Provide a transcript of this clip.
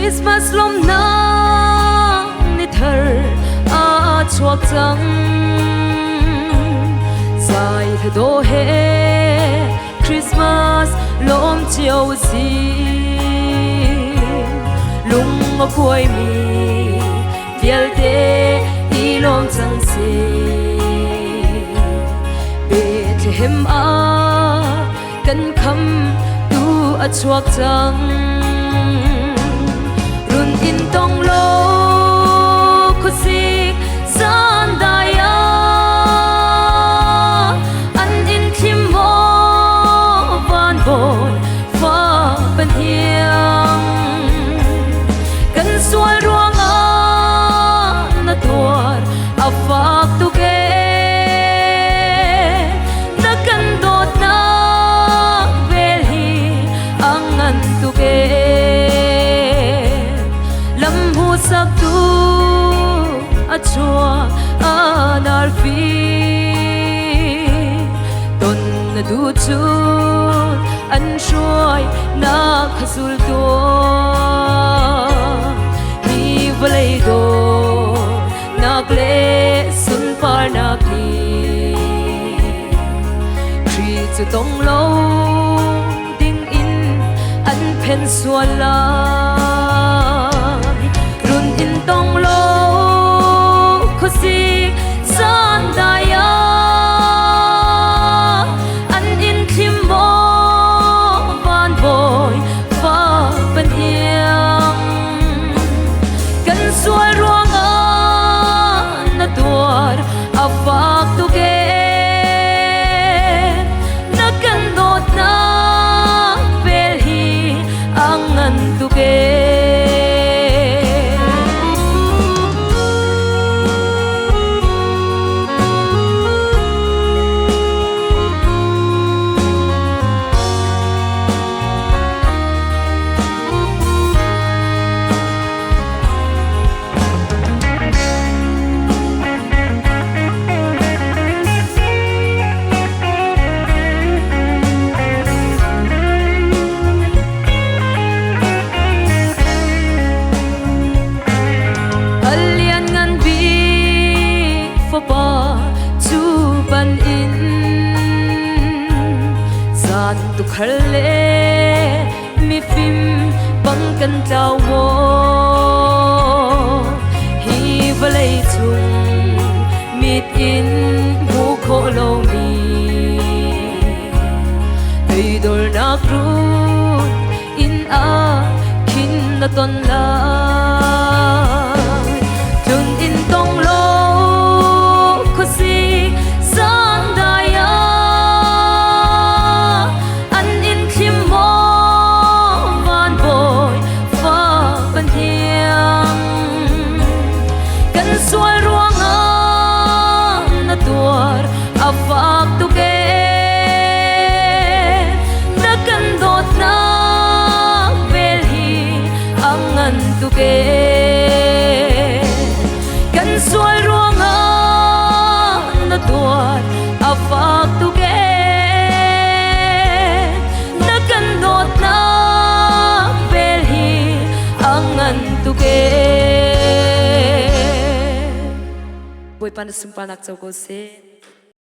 Christmas lom na ni thar a chuak chang sai the do he Christmas lom chiao si lung a khuai mi vial te i lom chang se Bethlehem a kan kham tu a chuak chang run in tong lo khu si san daya an in thim mo van bon fa ban hiang kan sual ruang a na tuar a fak tu ke na kan dot na vel hi angan tu ke sak tu achua anar fi ton na du chu an shoi na khasul to hi valai do nakle sun par nakli tri chu tong lo ding in an phen suala tong lo khu si san daya an in thim mo van boy fa ban hiang kan sual ruang a na tuar a fak tu ke na kan dot na vel hi angan tu ke tu khale mi phim bang kan tao wo hi valai chung mit in bu kho lo mi ei dol na kru in a kin na ton la chun in tong lo khu si san daya sual ruang a na tuar a fak tu ke na kan dot na vel hi angan tu ke kan sual ruang a na tuar a fak tu ke na kan dot na vel hi angan tu ke Boy pan sumpa nak chau ko se